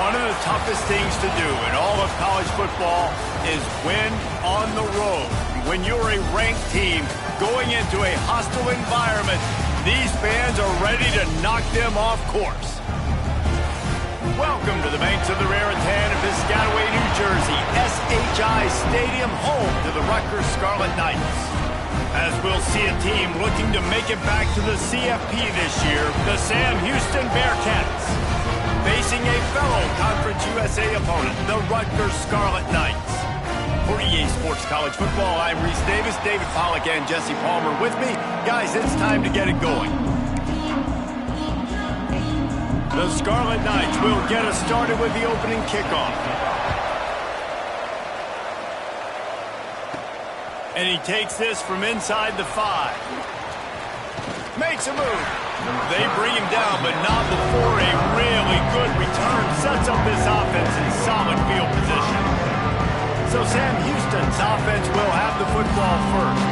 One of the toughest things to do in all of college football is win on the road. When you're a ranked team going into a hostile environment, these fans are ready to knock them off course. Welcome to the banks of the Raritan in Piscataway, New Jersey, SHI Stadium, home to the Rutgers Scarlet Knights. As we'll see a team looking to make it back to the CFP this year, the Sam Houston Bearcats, facing a fellow Conference USA opponent, the Rutgers Scarlet Knights. For EA Sports College Football, I'm Reese Davis, David Pollack, and Jesse Palmer with me. Guys, it's time to get it going. The Scarlet Knights will get us started with the opening kickoff. And he takes this from inside the 5. Makes a move. They bring him down, but not before a really good return sets up this offense in solid field position. So Sam Houston's offense will have the football first.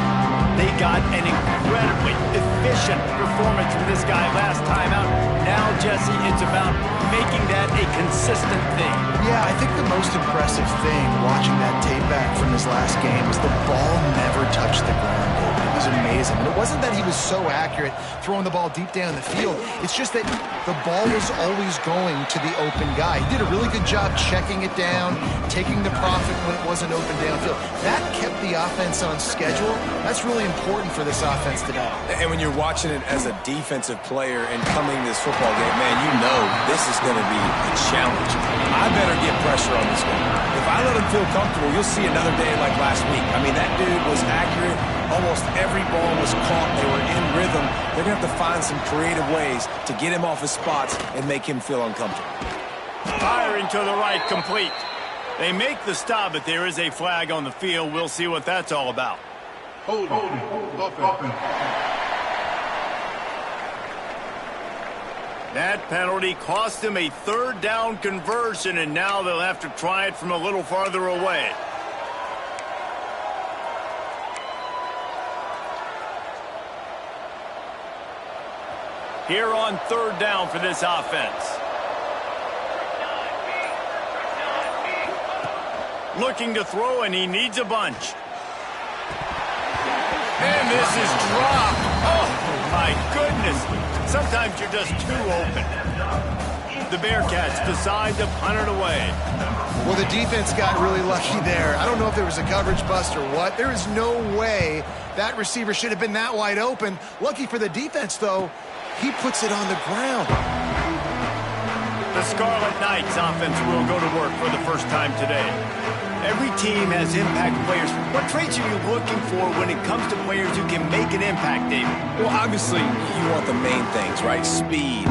They got an incredibly efficient performance from this guy last time out. Now, Jesse, it's about making that a consistent thing. Yeah, I think the most impressive thing watching that tape back from his last game is the ball never touched the ground, David. It was amazing. And it wasn't that he was so accurate throwing the ball deep down the field. It's just that the ball was always going to the open guy. He did a really good job checking it down, taking the profit when it wasn't open downfield. That kept the offense on schedule. That's really important for this offense today. And when you're watching it as a defensive player and coming to this football game, man, you know this is going to be a challenge. I better get pressure on this one. If I let him feel comfortable, you'll see another day like last week. I mean, that dude was accurate. Almost every ball was caught. They were in rhythm. They're going to have to find some creative ways to get him off his spots and make him feel uncomfortable. Firing to the right, complete. They make the stop, but there is a flag on the field. We'll see what that's all about. Hold it. That penalty cost them a third down conversion, and now they'll have to try it from a little farther away. Here on third down for this offense. Looking to throw, and he needs a bunch. And this is dropped. Oh, my goodness. Sometimes you're just too open. The Bearcats decide to punt it away. Well, the defense got really lucky there. I don't know if there was a coverage bust or what. There is no way that receiver should have been that wide open. Lucky for the defense, though, he puts it on the ground. The Scarlet Knights offense will go to work for the first time today. Every team has impact players. What traits are you looking for when it comes to players who can make an impact, David? Well, obviously, you want the main things, right? Speed,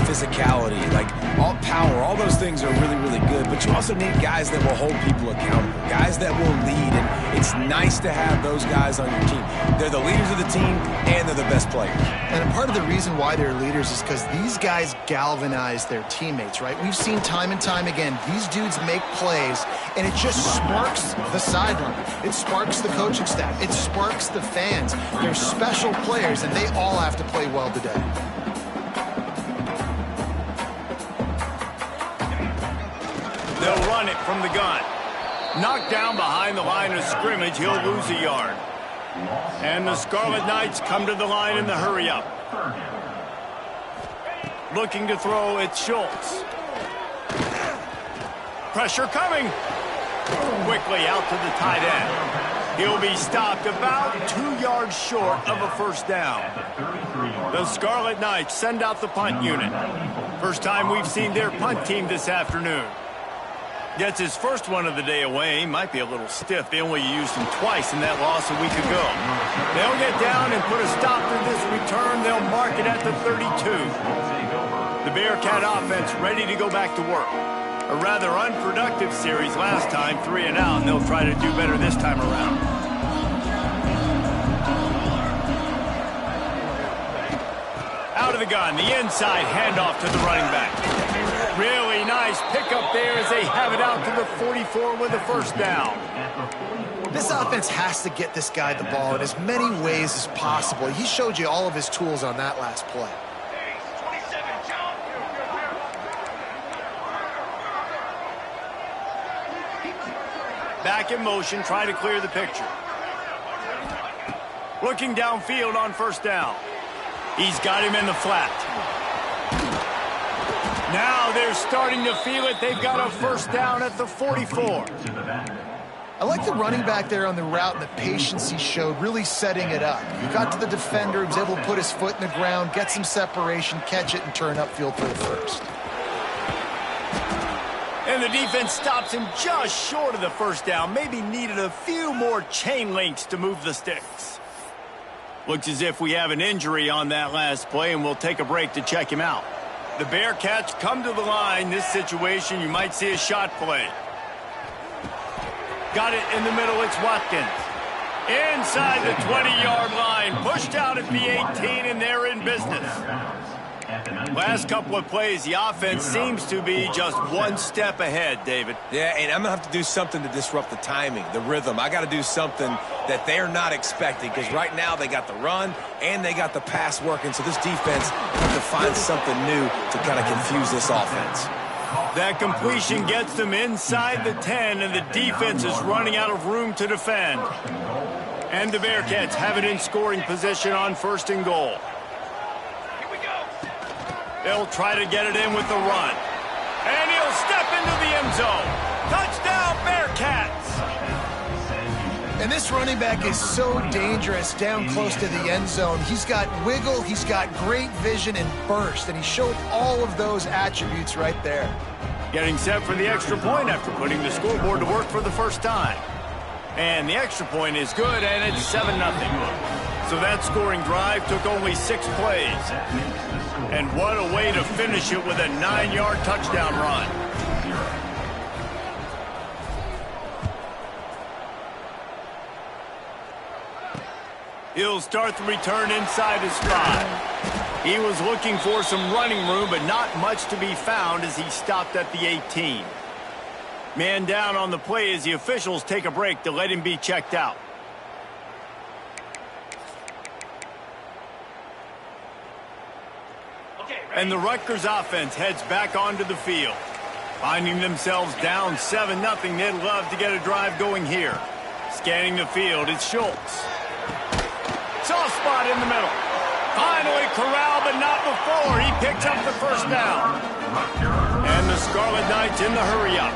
physicality, like all power. All those things are really, really good. But you also need guys that will hold people accountable, guys that will lead. And it's nice to have those guys on your team. They're the leaders of the team, and they're the best players. And part of the reason why they're leaders is because these guys galvanize their teammates, right? We've seen time and time again, these dudes make plays, and it just sparks the sideline. It sparks the coaching staff. It sparks the fans. They're special players, and they all have to play well today. They'll run it from the gun. Knocked down behind the line of scrimmage, he'll lose a yard. And the Scarlet Knights come to the line in the hurry-up. Looking to throw, it's Schultz. Pressure coming. Quickly out to the tight end. He'll be stopped about 2 yards short of a first down. The Scarlet Knights send out the punt unit. First time we've seen their punt team this afternoon. Gets his first one of the day away. Might be a little stiff. They only used him twice in that loss a week ago. They'll get down and put a stop to this return. They'll mark it at the 32. The Bearcat offense ready to go back to work. A rather unproductive series last time, 3 and out, and they'll try to do better this time around. Out of the gun, the inside handoff to the running back. Really nice pickup there as they have it out to the 44 with a first down. This offense has to get this guy the ball in as many ways as possible. He showed you all of his tools on that last play. Back in motion, trying to clear the picture. Looking downfield on first down. He's got him in the flat. Now they're starting to feel it. They've got a first down at the 44. I like the running back there on the route and the patience he showed, really setting it up. He got to the defender, he was able to put his foot in the ground, get some separation, catch it, and turn upfield for the first. And the defense stops him just short of the first down. Maybe needed a few more chain links to move the sticks. Looks as if we have an injury on that last play, and we'll take a break to check him out. The Bearcats come to the line. This situation, you might see a shot play. Got it in the middle. It's Watkins. Inside the 20-yard line. Pushed out at the 18, and they're in business. Last couple of plays, the offense seems to be just one step ahead, David. Yeah, and I'm going to have to do something to disrupt the timing, the rhythm. I got to do something that they're not expecting, because right now they got the run and they got the pass working, so this defense has to find something new to kind of confuse this offense. That completion gets them inside the 10, and the defense is running out of room to defend. And the Bearcats have it in scoring position on first and goal. They'll try to get it in with the run. And he'll step into the end zone. Touchdown, Bearcats! And this running back is so dangerous down close to the end zone. He's got wiggle, he's got great vision and burst, and he showed all of those attributes right there. Getting set for the extra point after putting the scoreboard to work for the first time. And the extra point is good, and it's 7-0. So that scoring drive took only 6 plays. And what a way to finish it with a 9-yard touchdown run. He'll start the return inside his 5. He was looking for some running room, but not much to be found as he stopped at the 18. Man down on the play as the officials take a break to let him be checked out. And the Rutgers offense heads back onto the field. Finding themselves down 7-0, they'd love to get a drive going here. Scanning the field, it's Schultz. Soft spot in the middle. Finally corralled, but not before. He picks up the first down. And the Scarlet Knights in the hurry-up.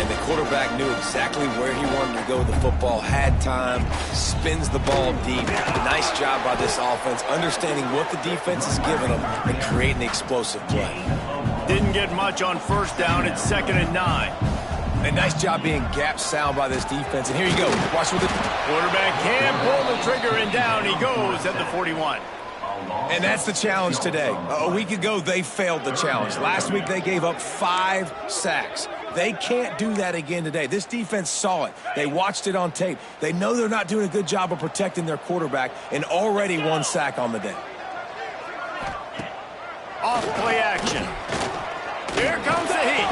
And the quarterback knew exactly where he wanted to go with the football, had time, spins the ball deep. Nice job by this offense, understanding what the defense is giving them and creating the explosive play. Didn't get much on first down. It's 2nd and 9. A nice job being gap sound by this defense. And here you go. Watch with the quarterback can pull the trigger, and down he goes at the 41. And that's the challenge today. A week ago, they failed the challenge. Last week, they gave up 5 sacks. They can't do that again today. This defense saw it. They watched it on tape. They know they're not doing a good job of protecting their quarterback, and already 1 sack on the day. Off play action. Here comes the heat.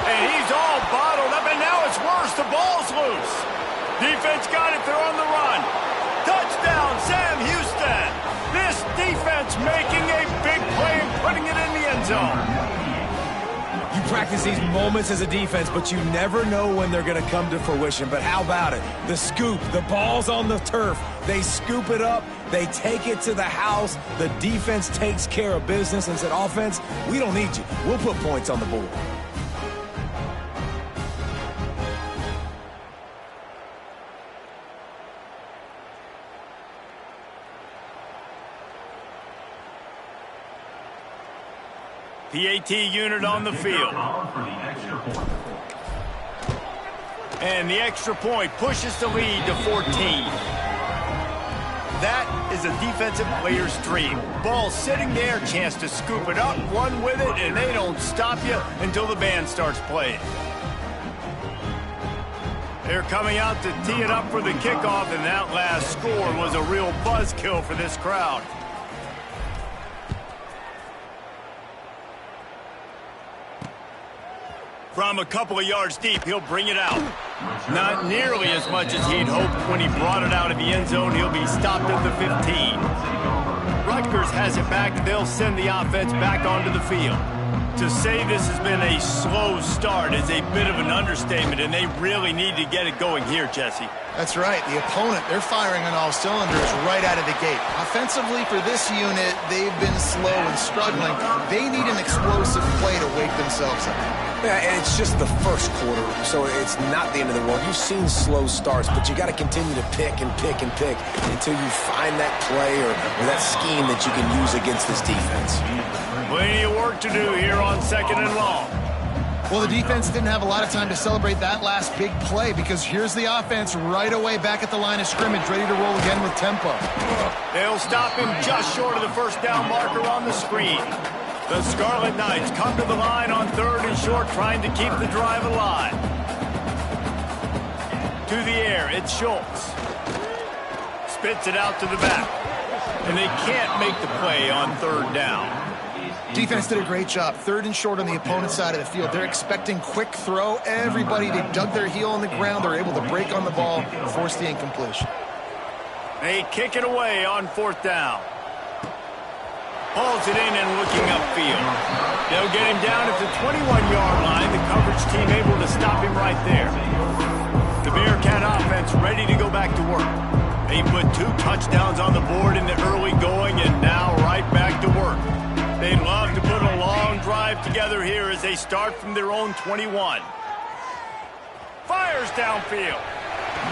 And he's all bottled up, and now it's worse. The ball's loose. Defense got it. They're on the run. Touchdown, Sam Houston. This defense making a big play and putting it in the end zone. You practice these moments as a defense, but you never know when they're going to come to fruition. But how about it? The scoop, the ball's on the turf. They scoop it up. They take it to the house. The defense takes care of business and said, offense, we don't need you. We'll put points on the board. PAT unit on the field. And the extra point pushes the lead to 14. That is a defensive player's dream. Ball sitting there, chance to scoop it up, run with it, and they don't stop you until the band starts playing. They're coming out to tee it up for the kickoff, and that last score was a real buzzkill for this crowd. From a couple of yards deep, he'll bring it out. Not nearly as much as he'd hoped when he brought it out of the end zone. He'll be stopped at the 15. Rutgers has it back. They'll send the offense back onto the field. To say this has been a slow start is a bit of an understatement, and they really need to get it going here, Jesse. That's right. The opponent, they're firing on all cylinders right out of the gate. Offensively for this unit, they've been slow and struggling. They need an explosive play to wake themselves up. Yeah, and it's just the first quarter, so it's not the end of the world. You've seen slow starts, but you got to continue to pick and pick and pick until you find that play or that scheme that you can use against this defense. Plenty of work to do here on 2nd and long. Well, the defense didn't have a lot of time to celebrate that last big play because here's the offense right away back at the line of scrimmage, ready to roll again with tempo. They'll stop him just short of the first down marker on the screen. The Scarlet Knights come to the line on 3rd and short, trying to keep the drive alive. To the air, it's Schultz. Spits it out to the back. And they can't make the play on 3rd down. Defense did a great job. 3rd and short on the opponent's side of the field. They're expecting quick throw. Everybody, they dug their heel on the ground. They're able to break on the ball, force the incompletion. They kick it away on 4th down. Hauls it in and looking upfield. They'll get him down at the 21-yard line. The coverage team able to stop him right there. The Bearcat offense ready to go back to work. They put 2 touchdowns on the board in the early going and now right back to work. They'd love to put a long drive together here as they start from their own 21. Fires downfield.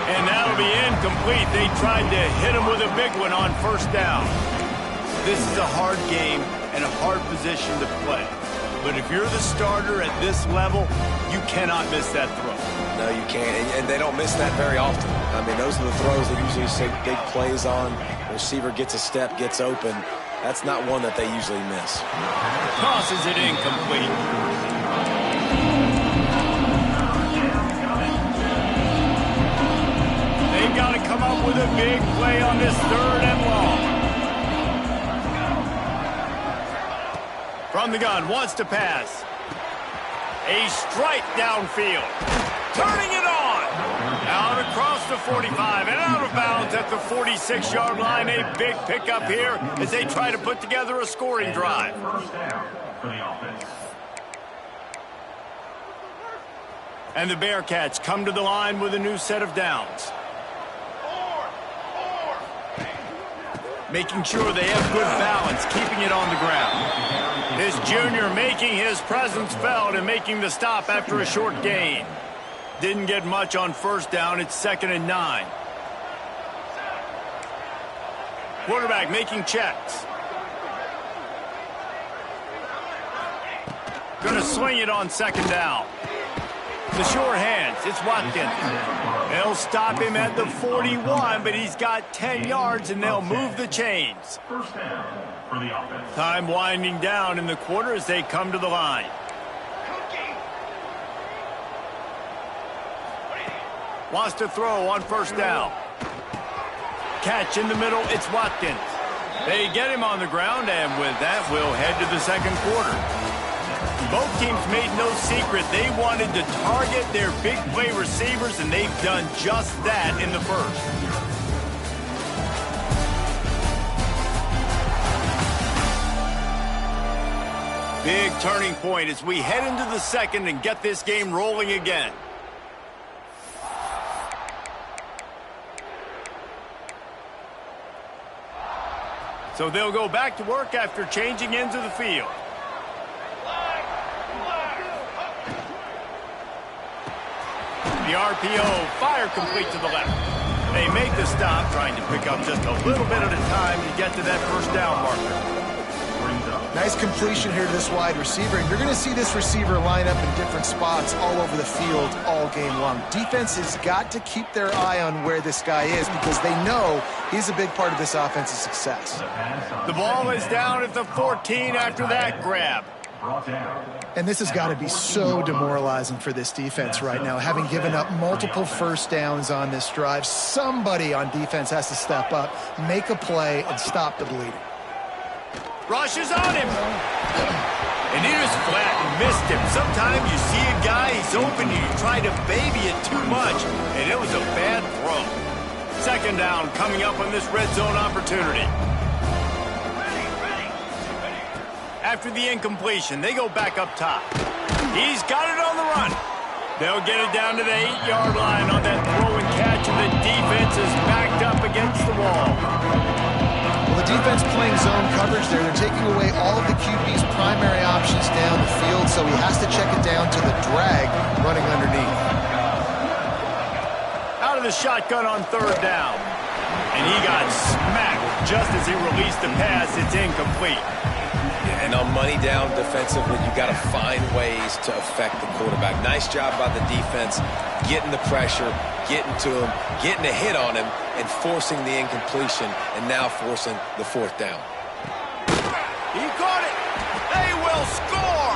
And that'll be incomplete. They tried to hit him with a big one on 1st down. This is a hard game and a hard position to play. But if you're the starter at this level, you cannot miss that throw. No, you can't, and they don't miss that very often. I mean, those are the throws they usually see big plays on. The receiver gets a step, gets open. That's not one that they usually miss. Tosses it incomplete. They've got to come up with a big play on this 3rd and long. From the gun, wants to pass. A strike downfield. Turning it on. Out across the 45 and out of bounds at the 46-yard line. A big pickup here as they try to put together a scoring drive. And the Bearcats come to the line with a new set of downs. Making sure they have good balance, keeping it on the ground. This junior making his presence felt and making the stop after a short gain. Didn't get much on 1st down. It's 2nd and 9. Quarterback making checks. Gonna swing it on 2nd down. The sure hands, it's Watkins. They'll stop him at the 41, but he's got 10 yards, and they'll move the chains. Time winding down in the quarter as they come to the line. Wants to throw on 1st down. Catch in the middle, it's Watkins. They get him on the ground, and with that, we'll head to the 2nd quarter. Both teams made no secret they wanted to target their big play receivers, and they've done just that in the 1st. Big turning point as we head into the 2nd and get this game rolling again. So they'll go back to work after changing into the field. The RPO, fire complete to the left. They make the stop, trying to pick up just a little bit at a time to get to that 1st down marker. Nice completion here to this wide receiver. And you're going to see this receiver line up in different spots all over the field all game long. Defense has got to keep their eye on where this guy is because they know he's a big part of this offense's success. The ball is down at the 14 after that grab. And this has got to be so demoralizing for this defense right now, having given up multiple 1st downs on this drive. Somebody on defense has to step up, make a play, and stop the bleeding. Rushes on him. And he was flat and missed him. Sometimes you see a guy, he's open, and you try to baby it too much, and it was a bad throw. 2nd down coming up on this red zone opportunity. After the incompletion, they go back up top. He's got it on the run. They'll get it down to the 8-yard line on that throw and catch, and the defense is backed up against the wall. Well, the defense playing zone coverage there. They're taking away all of the QB's primary options down the field, so he has to check it down to the drag running underneath. Out of the shotgun on third down. And he got smacked just as he released the pass. It's incomplete. And on money down defensively, you got to find ways to affect the quarterback. Nice job by the defense, getting the pressure, getting to him, getting a hit on him, and forcing the incompletion, and now forcing the fourth down. He caught it. They will score.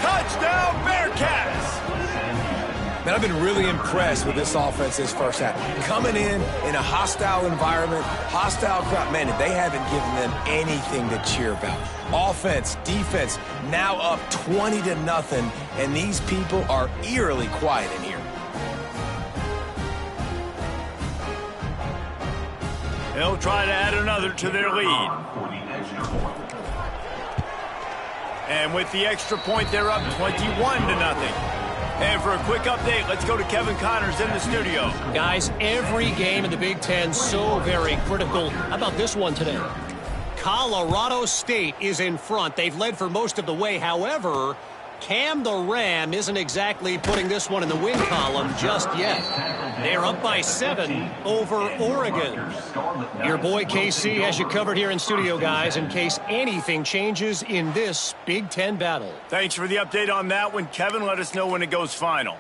Touchdown, Bearcats. Man, I've been really impressed with this offense this first half. Coming in a hostile environment, hostile crowd, man, they haven't given them anything to cheer about. Offense, defense, now up 20-0, and these people are eerily quiet in here. They'll try to add another to their lead. And with the extra point, they're up 21-0. And for a quick update, let's go to Kevin Connors in the studio. Guys, every game in the Big Ten so very critical. How about this one today? Colorado State is in front. They've led for most of the way. However, Cam the Ram isn't exactly putting this one in the win column just yet. They're up by 7 over Oregon. Your boy KC has you covered here in studio, guys, in case anything changes in this Big Ten battle. Thanks for the update on that one, Kevin. Let us know when it goes final.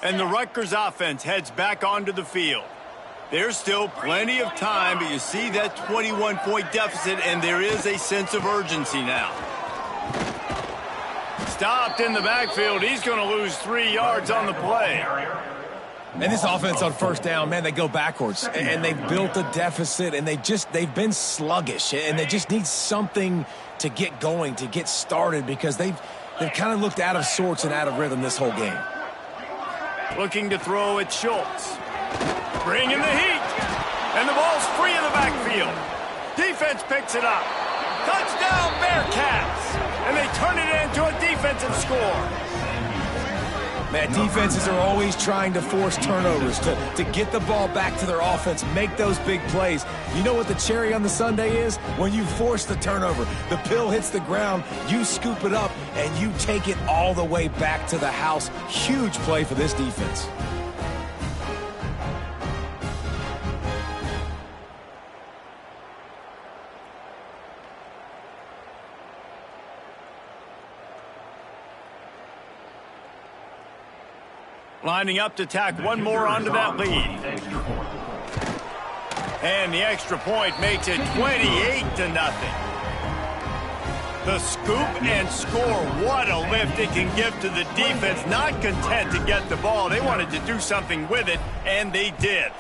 And the Rutgers offense heads back onto the field. There's still plenty of time, but you see that 21-point deficit, and there is a sense of urgency now. Stopped in the backfield. He's going to lose 3 yards on the play. And this offense on first down, man, they go backwards. And they've built a deficit, and they've been sluggish. And they just need something to get going, to get started, because they've kind of looked out of sorts and out of rhythm this whole game. Looking to throw at Schultz. Bringing the heat. And the ball's free in the backfield. Defense picks it up. Touchdown, Bearcats. And they turn it into a defensive score. Man, defenses are always trying to force turnovers, to get the ball back to their offense, make those big plays. You know what the cherry on the sundae is? When you force the turnover, the pill hits the ground, you scoop it up, and you take it all the way back to the house. Huge play for this defense. Lining up to tack one more onto that lead. And the extra point makes it 28-0. The scoop and score. What a lift it can give to the defense. Not content to get the ball. They wanted to do something with it, and they did.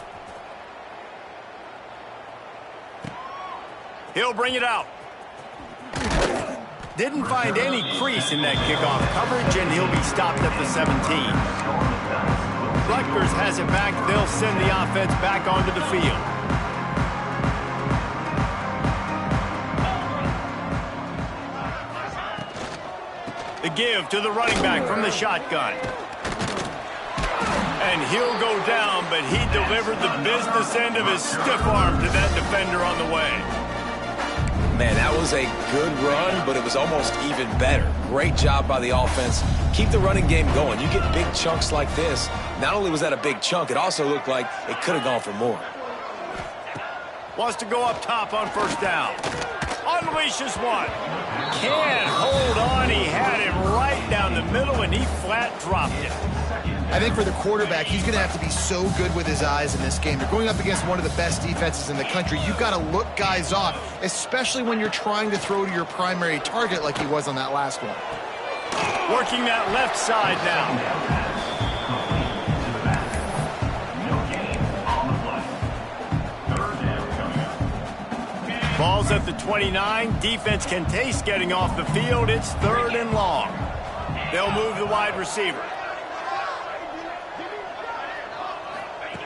He'll bring it out. Didn't find any crease in that kickoff coverage, and he'll be stopped at the 17. Rutgers has it back. They'll send the offense back onto the field. The give to the running back from the shotgun. And he'll go down, but he delivered the business end of his stiff arm to that defender on the way. Man, that was a good run, but it was almost even better. Great job by the offense. Keep the running game going. You get big chunks like this. Not only was that a big chunk, it also looked like it could have gone for more. Wants to go up top on first down. Unleashes one. Can't hold on. He had it right down the middle, and he flat dropped it. I think for the quarterback, he's going to have to be so good with his eyes in this game. They're going up against one of the best defenses in the country. You've got to look guys off, especially when you're trying to throw to your primary target like he was on that last one. Working that left side now. Ball's at the 29. Defense can taste getting off the field. It's 3rd and long. They'll move the wide receiver.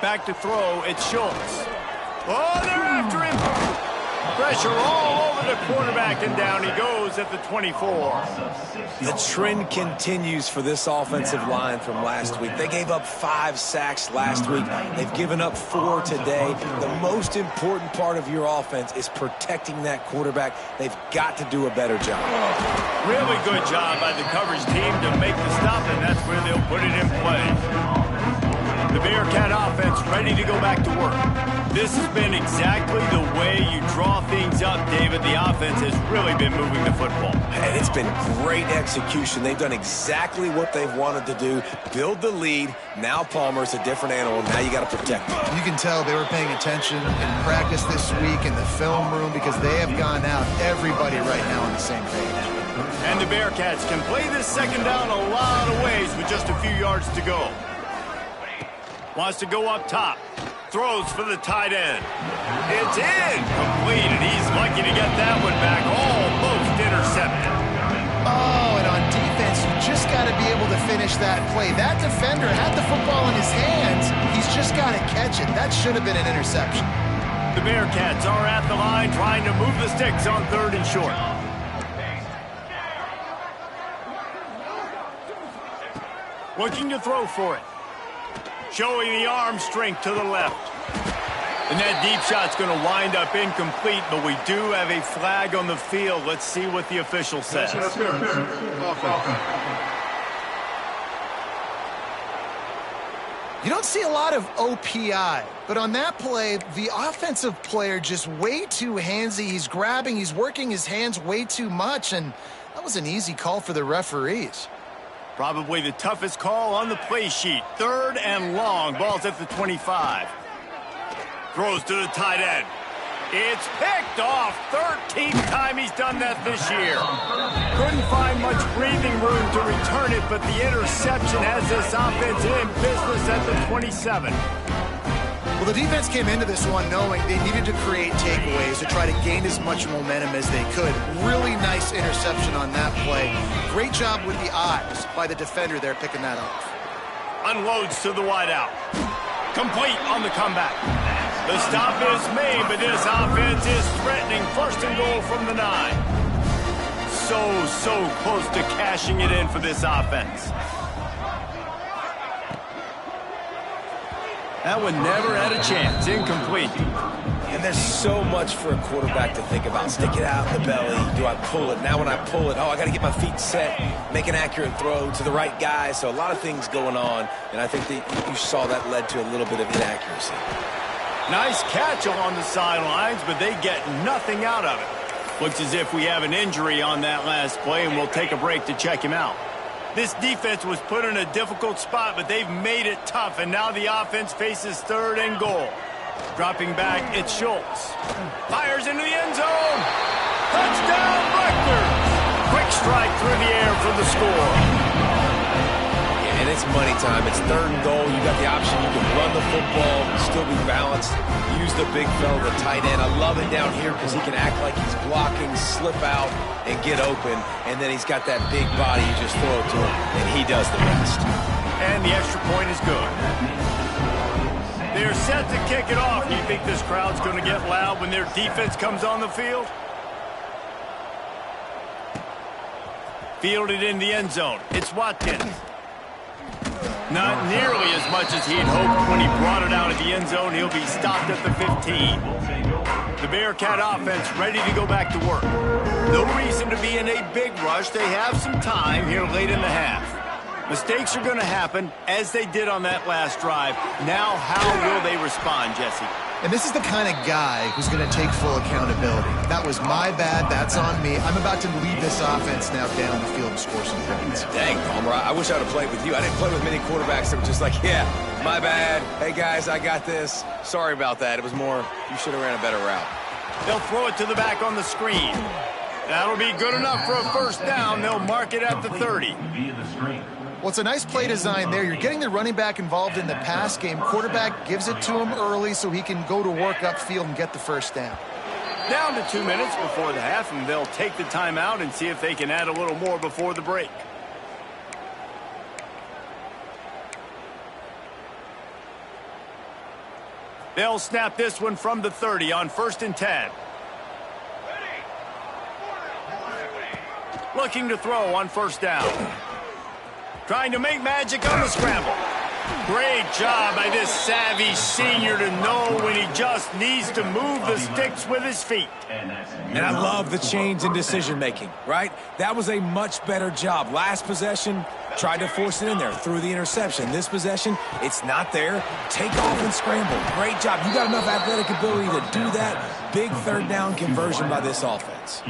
Back to throw, it's Schultz. Oh, they're after him. Pressure all over the quarterback, and down he goes at the 24. The trend continues for this offensive line from last week. They gave up 5 sacks last week. They've given up 4 today. The most important part of your offense is protecting that quarterback. They've got to do a better job. Really good job by the coverage team to make the stop, and that's where they'll put it in play. The Bearcat offense ready to go back to work. This has been exactly the way you draw things up, David. The offense has really been moving the football. And it's been great execution. They've done exactly what they've wanted to do. Build the lead. Now Palmer's a different animal. Now you got to protect him. You can tell they were paying attention in practice this week in the film room because they have gone out, everybody right now on the same page. And the Bearcats can play this second down a lot of ways with just a few yards to go. Wants to go up top. Throws for the tight end. It's incomplete, and he's lucky to get that one back. Almost intercepted. Oh, and on defense, you just got to be able to finish that play. That defender had the football in his hands. He's just got to catch it. That should have been an interception. The Bearcats are at the line trying to move the sticks on 3rd and short. Looking to throw for it. Showing the arm strength to the left. And that deep shot's going to wind up incomplete, but we do have a flag on the field. Let's see what the official says. You don't see a lot of OPI, but on that play, the offensive player just way too handsy. He's grabbing, he's working his hands way too much, and that was an easy call for the referees. Probably the toughest call on the play sheet. 3rd and long. Ball's at the 25. Throws to the tight end. It's picked off. 13th time he's done that this year. Couldn't find much breathing room to return it, but the interception has this offense in business at the 27. Well, the defense came into this one knowing they needed to create takeaways to try to gain as much momentum as they could. Really nice interception on that play. Great job with the eyes by the defender there picking that off. Unloads to the wideout. Complete on the comeback. The stop is made, but this offense is threatening 1st and goal from the 9. So close to cashing it in for this offense. That one never had a chance. Incomplete. And there's so much for a quarterback to think about. Stick it out in the belly. Do I pull it? Now when I pull it, I got to get my feet set, make an accurate throw to the right guy. So a lot of things going on, and I think that you saw that led to a little bit of inaccuracy. Nice catch along the sidelines, but they get nothing out of it. Looks as if we have an injury on that last play, and we'll take a break to check him out. This defense was put in a difficult spot, but they've made it tough, and now the offense faces 3rd and goal. Dropping back, it's Schultz. Fires into the end zone. Touchdown, Rutgers. Quick strike through the air for the score. And it's money time. It's 3rd and goal. You got the option. You can run the football, still be balanced, use the big fella, the tight end. I love it down here because he can act like he's blocking, slip out, and get open. And then he's got that big body. You just throw it to him, and he does the rest. And the extra point is good. They're set to kick it off. Do you think this crowd's going to get loud when their defense comes on the field? Fielded in the end zone. It's Watkins. Not nearly as much as he'd hoped when he brought it out of the end zone. He'll be stopped at the 15. The Bearcat offense ready to go back to work. No reason to be in a big rush. They have some time here late in the half. Mistakes are going to happen, as they did on that last drive. Now, how will they respond, Jesse? And this is the kind of guy who's going to take full accountability. That was my bad. That's on me. I'm about to lead this offense now down the field and score some points. Dang, Palmer, I wish I would have played with you. I didn't play with many quarterbacks that were just like, yeah, my bad. Hey, guys, I got this. Sorry about that. It was more, you should have ran a better route. They'll throw it to the back on the screen. That'll be good enough for a 1st down. They'll mark it at the 30. Well, it's a nice play design there. You're getting the running back involved in the pass game. Quarterback gives it to him early so he can go to work upfield and get the 1st down. Down to 2 minutes before the half, and they'll take the timeout and see if they can add a little more before the break. They'll snap this one from the 30 on 1st and 10. Looking to throw on first down. Trying to make magic on the scramble. Great job by this savvy senior to know when he just needs to move the sticks with his feet. And I love the change in decision-making, right? That was a much better job. Last possession, tried to force it in there, threw the interception. This possession, it's not there. Take off and scramble. Great job. You got enough athletic ability to do that. Big third down conversion by this offense.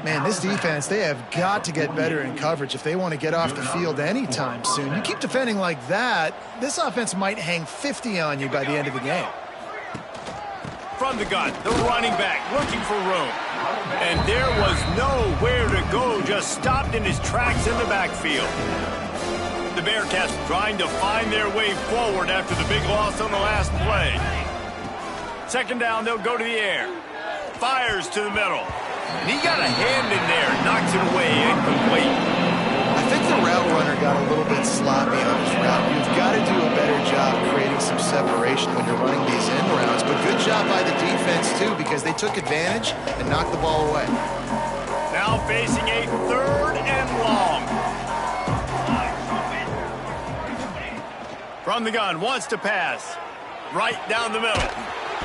Man, this defense, they have got to get better in coverage if they want to get off the field anytime soon. You keep defending like that, this offense might hang 50 on you by the end of the game. From the gun, the running back looking for room. And there was nowhere to go, just stopped in his tracks in the backfield. The Bearcats trying to find their way forward after the big loss on the last play. Second down, they'll go to the air. Fires to the middle. And he got a hand in there, knocks it away, incomplete. I think the route runner got a little bit sloppy on his route. You've got to do a better job creating some separation when you're running these end routes. But good job by the defense, too, because they took advantage and knocked the ball away. Now facing a third and long. From the gun, wants to pass. Right down the middle.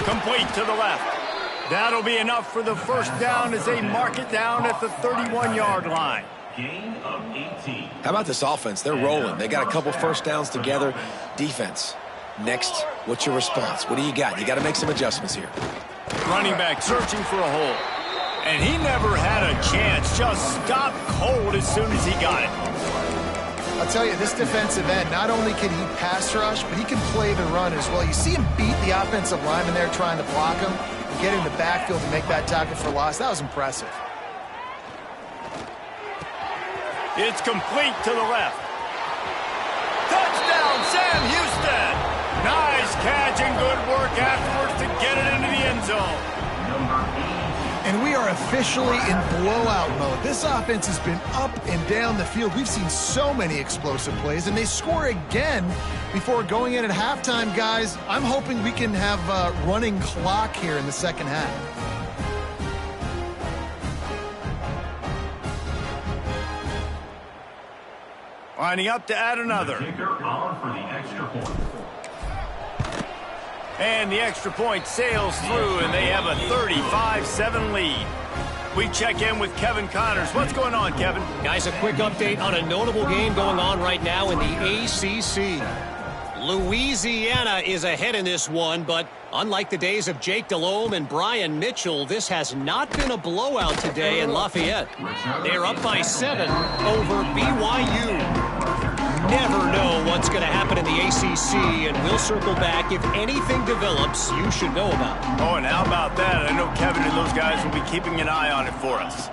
Complete to the left. That'll be enough for the first down as they mark it down at the 31-yard line. Gain of 18. How about this offense? They're rolling. They got a couple first downs together. Defense, next, what's your response? What do you got? You got to make some adjustments here. Running back searching for a hole. And he never had a chance. Just stopped cold as soon as he got it. I'll tell you, this defensive end, not only can he pass rush, but he can play the run as well. You see him beat the offensive lineman there trying to block him. Get in the backfield and make that tackle for loss. That was impressive. It's complete to the left. Touchdown, Sam Houston. Nice catch and good work afterwards to get it into the end zone. And we are officially in blowout mode. This offense has been up and down the field. We've seen so many explosive plays, and they score again before going in at halftime, guys. I'm hoping we can have a running clock here in the second half. Lining up to add another. And the extra point sails through, and they have a 35-7 lead. We check in with Kevin Connors. What's going on, Kevin? Guys, a quick update on a notable game going on right now in the ACC. Louisiana is ahead in this one, but unlike the days of Jake Delhomme and Brian Mitchell, this has not been a blowout today in Lafayette. They're up by 7 over BYU. Never know what's going to happen in the ACC, and we'll circle back. If anything develops, you should know about it. Oh, and how about that? I know Kevin and those guys will be keeping an eye on it for us.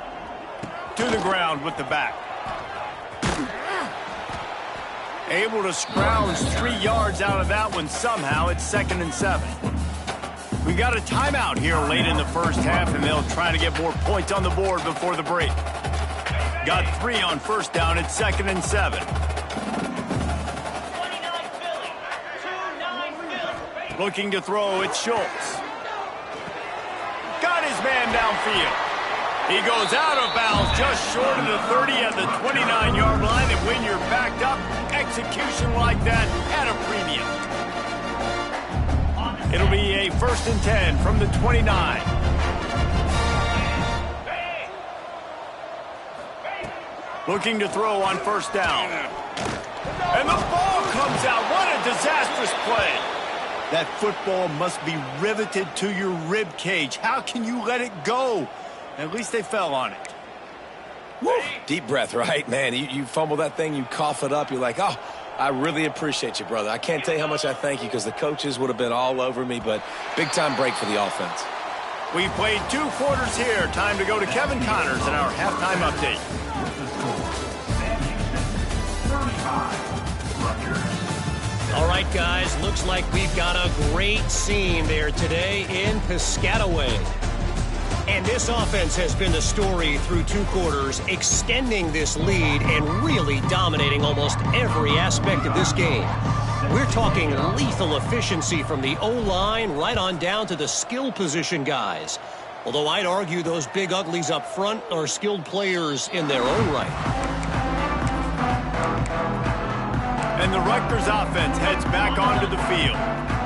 To the ground with the back. Able to scrounge 3 yards out of that one somehow. It's 2nd and 7. We got a timeout here late in the first half, and they'll try to get more points on the board before the break. Got 3 on first down. It's 2nd and 7. Looking to throw, it's Schultz. Got his man downfield. He goes out of bounds just short of the 30 at the 29-yard line, and when you're backed up, execution like that at a premium. It'll be a 1st and 10 from the 29. Looking to throw on first down. And the ball comes out. What a disastrous play. That football must be riveted to your rib cage. How can you let it go? At least they fell on it. Woo. Deep breath, right? Man, you fumble that thing, you cough it up, you're like, oh, I really appreciate you, brother. I can't tell you how much I thank you because the coaches would have been all over me, but big-time break for the offense. We played 2 quarters here. Time to go to Kevin Connors in our halftime update. All right, guys, looks like we've got a great scene there today in Piscataway. And this offense has been the story through 2 quarters, extending this lead and really dominating almost every aspect of this game. We're talking lethal efficiency from the O-line right on down to the skill position guys. Although I'd argue those big uglies up front are skilled players in their own right. And the Rutgers offense heads back onto the field.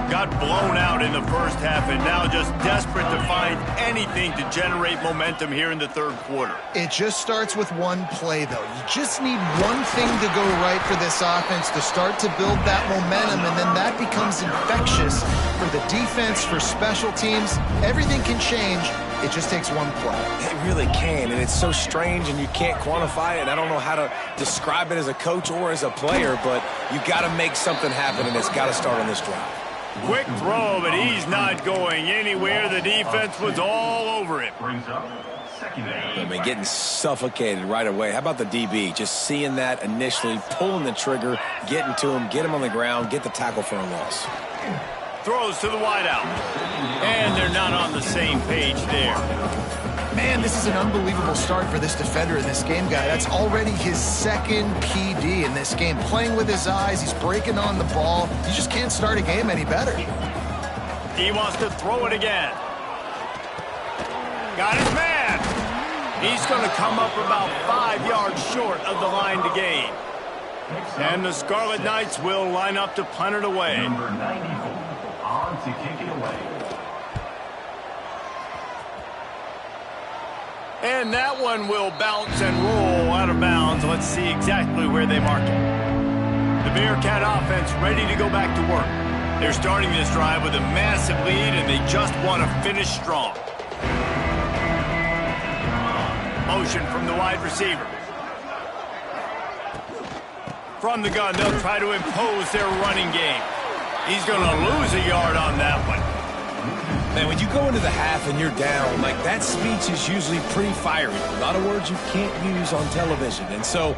Got blown out in the first half and now just desperate to find anything to generate momentum here in the third quarter. It just starts with one play, though. You just need one thing to go right for this offense to start to build that momentum, and then that becomes infectious for the defense, for special teams. Everything can change. It just takes one play. It really can, and it's so strange, and you can't quantify it. I don't know how to describe it as a coach or as a player, but you got to make something happen, and it's got to start on this drive. Quick throw, but he's not going anywhere. The defense was all over it. I mean, getting suffocated right away. How about the DB? Just seeing that initially, pulling the trigger, getting to him, get him on the ground, get the tackle for a loss. Throws to the wideout. And they're not on the same page there. Man, this is an unbelievable start for this defender in this game, guy. That's already his second PD in this game. Playing with his eyes, he's breaking on the ball. You just can't start a game any better. He wants to throw it again. Got his man. He's going to come up about 5 yards short of the line to gain. And the Scarlet Knights will line up to punt it away. Number 94 on to kick it away. And that one will bounce and roll out of bounds. Let's see exactly where they mark it. The Bearcat offense ready to go back to work. They're starting this drive with a massive lead, and they just want to finish strong. Motion from the wide receiver. From the gun, they'll try to impose their running game. He's going to lose a yard on that one. Man, when you go into the half and you're down, like that speech is usually pretty fiery. A lot of words you can't use on television. And so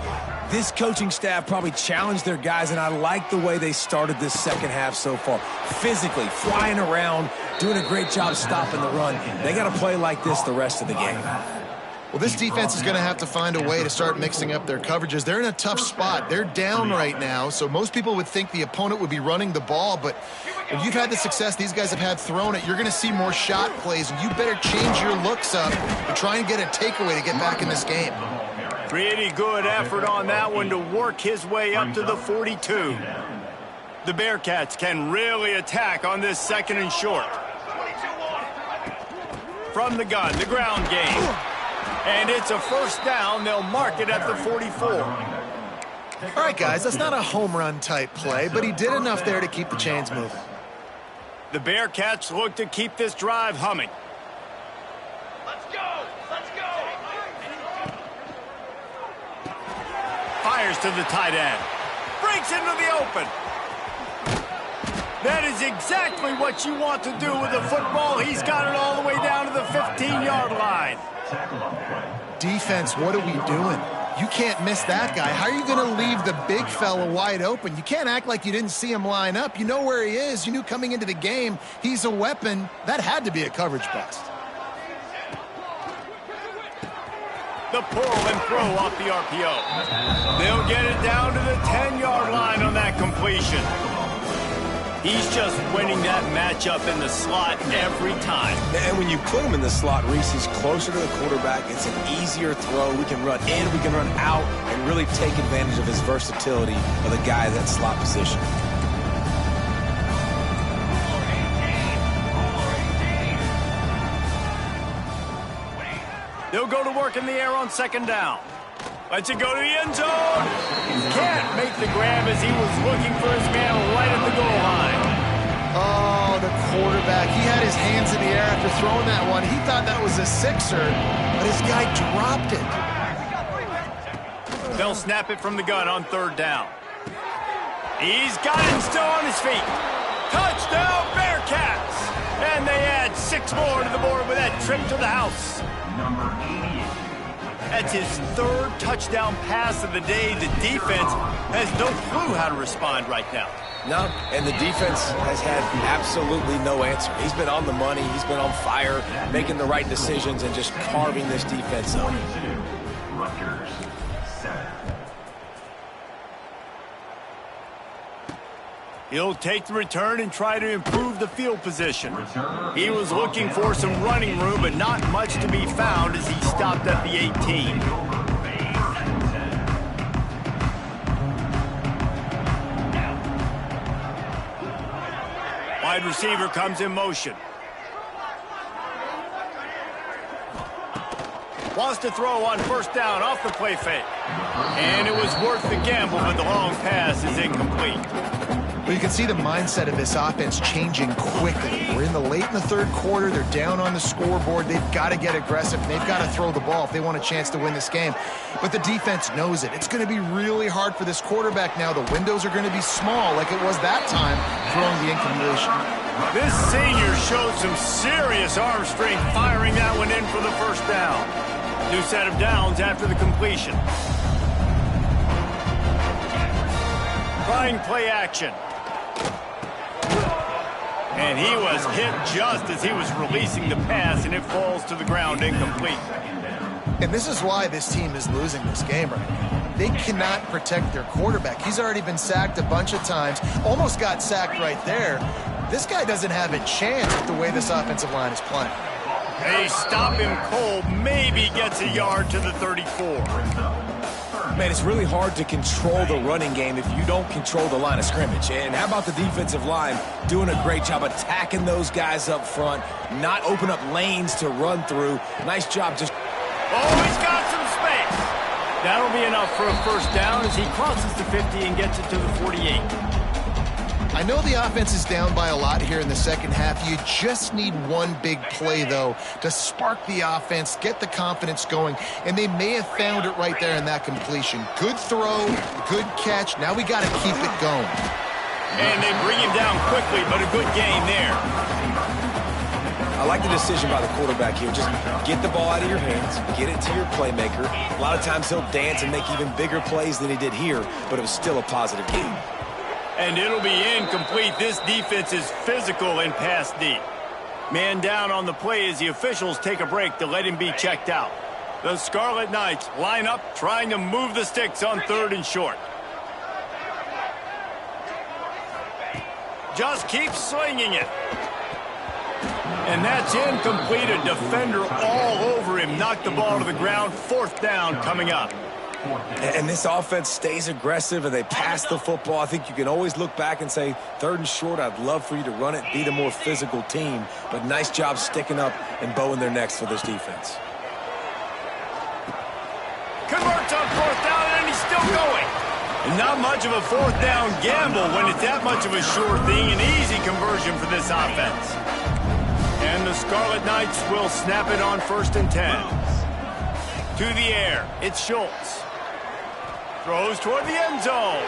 this coaching staff probably challenged their guys, and I like the way they started this second half so far. Physically, flying around, doing a great job stopping the run. They got to play like this the rest of the game. Well, this defense is going to have to find a way to start mixing up their coverages. They're in a tough spot. They're down right now, so most people would think the opponent would be running the ball, but if you've had the success these guys have had throwing it, you're going to see more shot plays, and you better change your looks up to try and get a takeaway to get back in this game. Pretty good effort on that one to work his way up to the 42. The Bearcats can really attack on this second and short. From the gun, the ground game. And it's a first down. They'll mark it at the 44. All right, guys, that's not a home run type play, but he did enough there to keep the chains moving. The Bearcats look to keep this drive humming. Let's go! Let's go! Fires to the tight end. Breaks into the open. That is exactly what you want to do with the football. He's got it all the way down to the 15-yard line. Defense, what are we doing? You can't miss that guy. How are you going to leave the big fella wide open? You can't act like you didn't see him line up. You know where he is. You knew coming into the game he's a weapon. That had to be a coverage bust. The pull and throw off the RPO. They'll get it down to the 10-yard line on that completion. He's just winning that matchup in the slot every time. And when you put him in the slot, Reese is closer to the quarterback. It's an easier throw. We can run in, we can run out, and really take advantage of his versatility of the guy in that slot position. They'll go to work in the air on second down. Lets it go to the end zone. Can't make the grab as he was looking for his man right at the goal line. Oh, the quarterback. He had his hands in the air after throwing that one. He thought that was a sixer, but his guy dropped it. They'll snap it from the gun on third down. He's got him still on his feet. Touchdown, Bearcats! And they add 6 more to the board with that trip to the house. Number 88. That's his third touchdown pass of the day. The defense has no clue how to respond right now. No, and the defense has had absolutely no answer. He's been on the money. He's been on fire, making the right decisions and just carving this defense up. 22. Rutgers 7. He'll take the return and try to improve the field position. He was looking for some running room, but not much to be found as he stopped at the 18. Wide receiver comes in motion. Wants to throw on first down off the play fake. And it was worth the gamble, but the long pass is incomplete. Well, you can see the mindset of this offense changing quickly. We're in the third quarter. They're down on the scoreboard. They've got to get aggressive. They've got to throw the ball if they want a chance to win this game. But the defense knows it. It's going to be really hard for this quarterback now. The windows are going to be small like it was that time throwing the incompletion. This senior showed some serious arm strength firing that one in for the first down. New set of downs after the completion. Trying play action. And he was hit just as he was releasing the pass, and it falls to the ground incomplete. And this is why this team is losing this game right now. They cannot protect their quarterback. He's already been sacked a bunch of times, almost got sacked right there. This guy doesn't have a chance with the way this offensive line is playing. They stop him cold, maybe gets a yard to the 34. Man, it's really hard to control the running game if you don't control the line of scrimmage. And how about the defensive line doing a great job attacking those guys up front, not open up lanes to run through. Nice job just... Oh, he's got some space. That'll be enough for a first down as he crosses the 50 and gets it to the 48. I know the offense is down by a lot here in the second half. You just need one big play, though, to spark the offense, get the confidence going, and they may have found it right there in that completion. Good throw, good catch. Now we got to keep it going. And they bring him down quickly, but a good gain there. I like the decision by the quarterback here. Just get the ball out of your hands, get it to your playmaker. A lot of times he'll dance and make even bigger plays than he did here, but it was still a positive game. And it'll be incomplete. This defense is physical and pass deep. Man down on the play as the officials take a break to let him be checked out. The Scarlet Knights line up, trying to move the sticks on 3rd and short. Just keep slinging it. And that's incomplete. A defender all over him. Knocked the ball to the ground. 4th down coming up. And this offense stays aggressive and they pass the football. I think you can always look back and say, 3rd and short, I'd love for you to run it, be the more physical team. But nice job sticking up and bowing their necks for this defense. Converts on 4th down, and he's still going. And not much of a 4th down gamble when it's that much of a sure thing. An easy conversion for this offense. And the Scarlet Knights will snap it on 1st and 10. To the air, it's Schultz. Throws toward the end zone.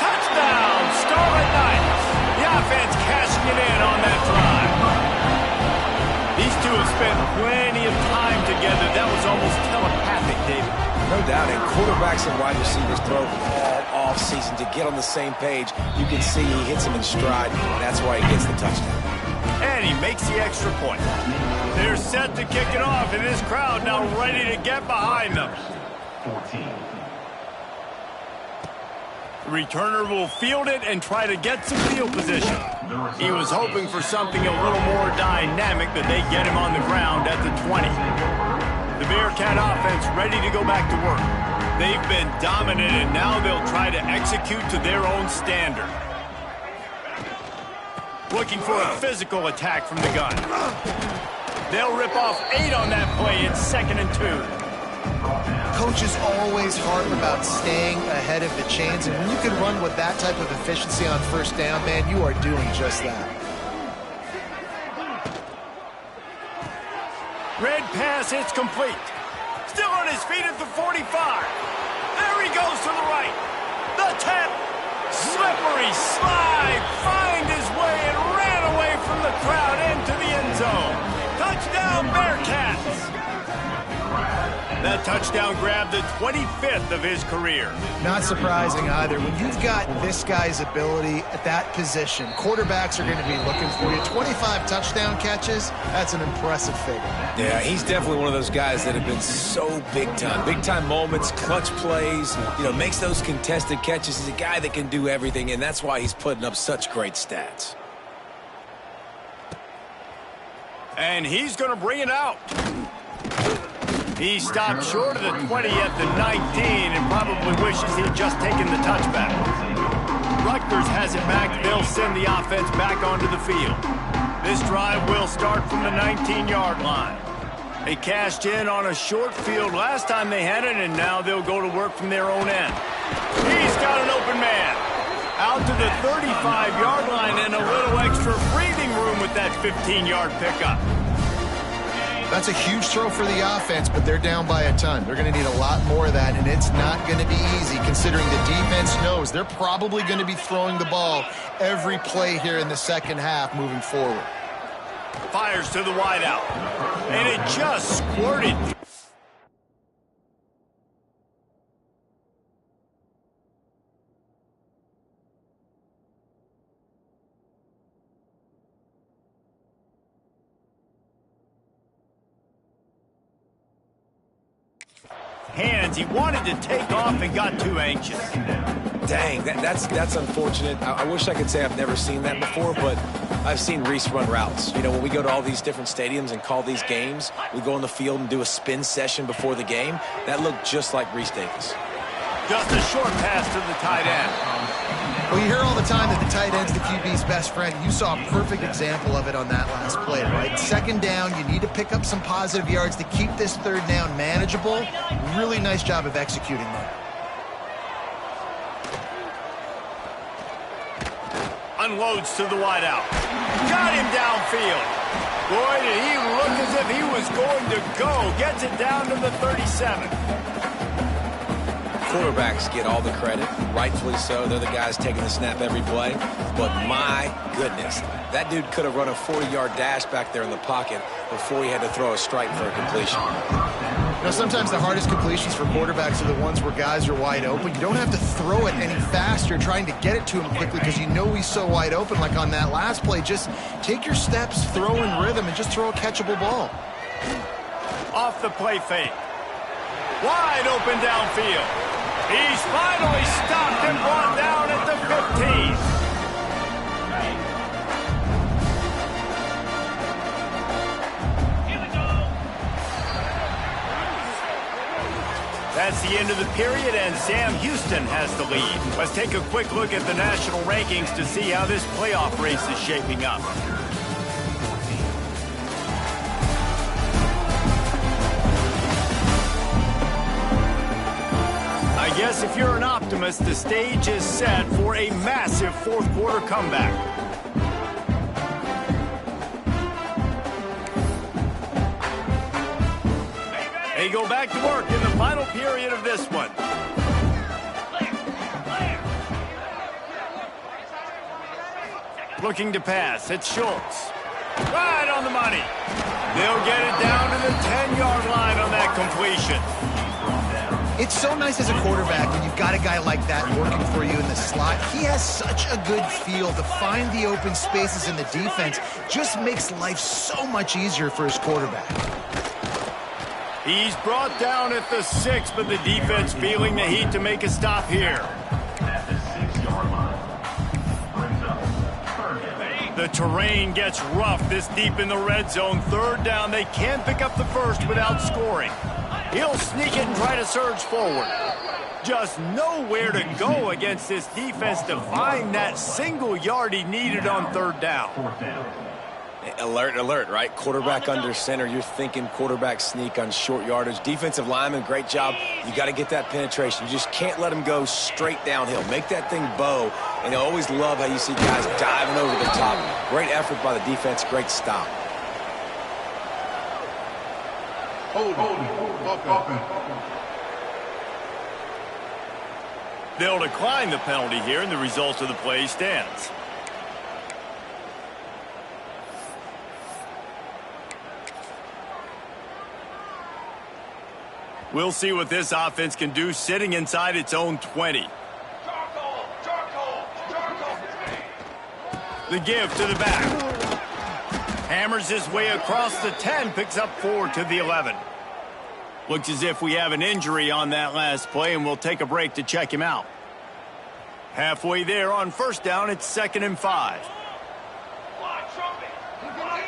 Touchdown, Scarlet Knights. The offense cashing it in on that drive. These two have spent plenty of time together. That was almost telepathic, David. No doubt, and quarterbacks and wide receivers throw all off-season to get on the same page. You can see he hits him in stride, and that's why he gets the touchdown. And he makes the extra point. They're set to kick it off, and this crowd now ready to get behind them. 14. The returner will field it and try to get some field position. He was hoping for something a little more dynamic, but they get him on the ground at the 20. The Bearcat offense ready to go back to work. They've been dominant, and now they'll try to execute to their own standard. Looking for a physical attack from the gun. They'll rip off 8 on that play. It's 2nd and 2. Coach is always hard about staying ahead of the chains, and when you can run with that type of efficiency on 1st down, man, you are doing just that. Red pass, it's complete. Still on his feet at the 45. There he goes to the right. The 10. Slippery slide. Find his way and ran away from the crowd into the end zone. Touchdown, Bearcats. That touchdown grabbed the 25th of his career. Not surprising either. When you've got this guy's ability at that position, quarterbacks are going to be looking for you. 25 touchdown catches, that's an impressive figure. Yeah, he's definitely one of those guys that have been so big time. Big time moments, clutch plays, makes those contested catches. He's a guy that can do everything, and that's why he's putting up such great stats. And he's going to bring it out. He stopped short of the 20 at the 19 and probably wishes he had just taken the touchback. Rutgers has it back. They'll send the offense back onto the field. This drive will start from the 19-yard line. They cashed in on a short field last time they had it, and now they'll go to work from their own end. He's got an open man. Out to the 35-yard line and a little extra breathing room with that 15-yard pickup. That's a huge throw for the offense, but they're down by a ton. They're going to need a lot more of that, and it's not going to be easy considering the defense knows they're probably going to be throwing the ball every play here in the second half moving forward. Fires to the wideout, and it just squirted. Hands, he wanted to take off and got too anxious. Dang, that's unfortunate. I wish I could say I've never seen that before, but I've seen Reese run routes. When we go to all these different stadiums and call these games, we go on the field and do a spin session before the game. That looked just like Reese Davis. Just a short pass to the tight end. Well, you hear all the time that the tight end's the QB's best friend. You saw a perfect example of it on that last play, right? Second down, you need to pick up some positive yards to keep this third down manageable. Really nice job of executing that. Unloads to the wideout. Got him downfield. Boy, did he look as if he was going to go. Gets it down to the 37. Quarterbacks get all the credit, rightfully so. They're the guys taking the snap every play. But my goodness, that dude could have run a 40-yard dash back there in the pocket before he had to throw a strike for a completion. Sometimes the hardest completions for quarterbacks are the ones where guys are wide open. You don't have to throw it any faster trying to get it to him quickly because you know he's so wide open. Like on that last play, just take your steps, throw in rhythm, and just throw a catchable ball. Off the play fake. Wide open downfield. He's finally stopped and brought down at the 15. That's the end of the period, and Sam Houston has the lead. Let's take a quick look at the national rankings to see how this playoff race is shaping up. I guess if you're an optimist, the stage is set for a massive fourth-quarter comeback. They go back to work in the final period of this one. Looking to pass, it's Schultz. Right on the money. They'll get it down to the 10-yard line on that completion. It's so nice as a quarterback when you've got a guy like that working for you in the slot. He has such a good feel to find the open spaces in the defense. Just makes life so much easier for his quarterback. He's brought down at the 6, but the defense feeling the heat to make a stop here. At the 6-yard line. Brings up third down. The terrain gets rough this deep in the red zone. Third down, they can't pick up the first without scoring. He'll sneak it and try to surge forward. Just nowhere to go against this defense to find that single yard he needed on third down. Alert, alert, right? Quarterback under center. You're thinking quarterback sneak on short yardage. Defensive lineman, great job. You got to get that penetration. You just can't let him go straight downhill. Make that thing bow. And I always love how you see guys diving over the top. Great effort by the defense. Great stop. They'll decline the penalty here, and the result of the play stands. We'll see what this offense can do sitting inside its own 20. Charcoal, charcoal, charcoal. The give to the back. Hammers his way across the 10, picks up 4 to the 11. Looks as if we have an injury on that last play, and we'll take a break to check him out. Halfway there on first down, it's 2nd and 5. Fly trumpet, fly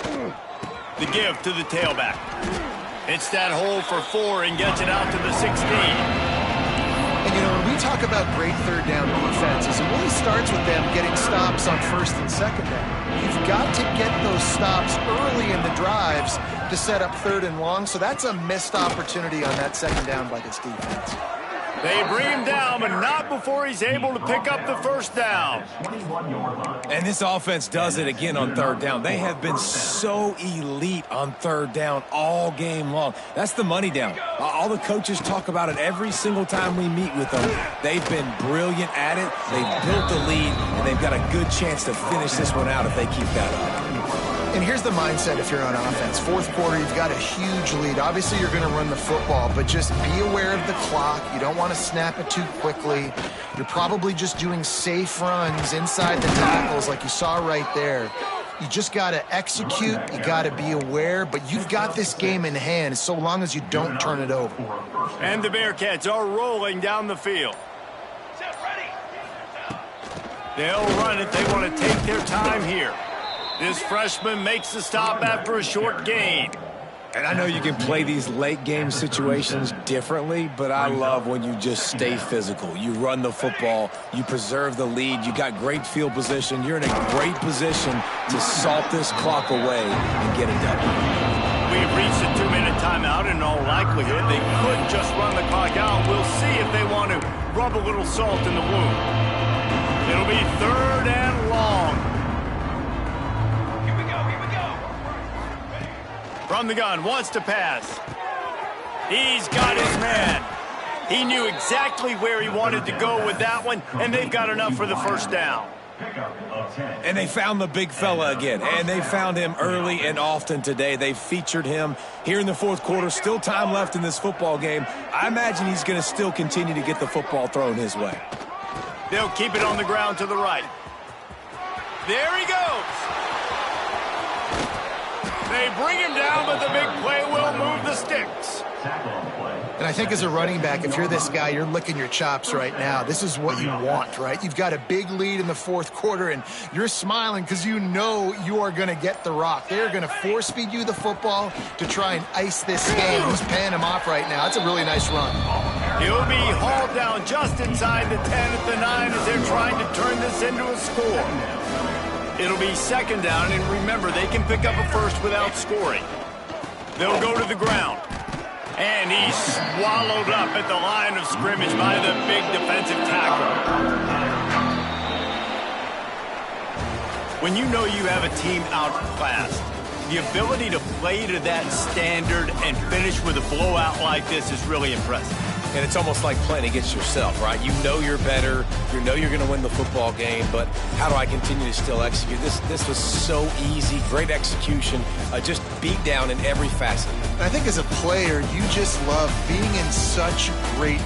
trumpet. The give to the tailback. Hits that hole for 4 and gets it out to the 16. And, you know, when we talk about great third down defenses, it really starts with them getting stops on first and second down. You've got to get those stops early in the drives to set up 3rd and long, so that's a missed opportunity on that second down by this defense. They bring him down, but not before he's able to pick up the first down. 21-yard line. And this offense does it again on 3rd down. They have been so elite on 3rd down all game long. That's the money down. All the coaches talk about it every single time we meet with them. They've been brilliant at it. They've built the lead, and they've got a good chance to finish this one out if they keep that up. And here's the mindset if you're on offense. 4th quarter, you've got a huge lead. Obviously, you're going to run the football, but just be aware of the clock. You don't want to snap it too quickly. You're probably just doing safe runs inside the tackles like you saw right there. You just got to execute. You got to be aware, but you've got this game in hand so long as you don't turn it over. And the Bearcats are rolling down the field. Set ready. They'll run it. They want to take their time here. This freshman makes the stop after a short gain. And I know you can play these late game situations differently, but I love when you just stay physical. You run the football, you preserve the lead, you got great field position. You're in a great position to salt this clock away and get it done. We've reached a 2-minute timeout. In all likelihood, they could just run the clock out. We'll see if they want to rub a little salt in the wound. It'll be 3rd and long. Here we go, here we go. From the gun, wants to pass. He's got his man. He knew exactly where he wanted to go with that one, and they've got enough for the first down. Pickup of 10. And they found the big fella again, and they found him early and often today. They featured him here in the 4th quarter. Still time left in this football game. I imagine he's going to still continue to get the football thrown his way. They'll keep it on the ground to the right. There he goes. They bring him down, but the big play will move the sticks. Tackle on the play. And I think as a running back, if you're this guy, you're licking your chops right now. This is what you want, right? You've got a big lead in the 4th quarter, and you're smiling because you know you are going to get the rock. They're going to force feed you the football to try and ice this game. Who's paying him off right now? That's a really nice run. He'll be hauled down just inside the 10 at the 9 as they're trying to turn this into a score. It'll be 2nd down, and remember, they can pick up a first without scoring. They'll go to the ground. And he's swallowed up at the line of scrimmage by the big defensive tackle. When you know you have a team outclassed, the ability to play to that standard and finish with a blowout like this is really impressive. And it's almost like playing against yourself, right? You know you're better. You know you're going to win the football game, but how do I continue to still execute? This was so easy. Great execution. Just beat down in every facet. And I think as a player, you just love being in such great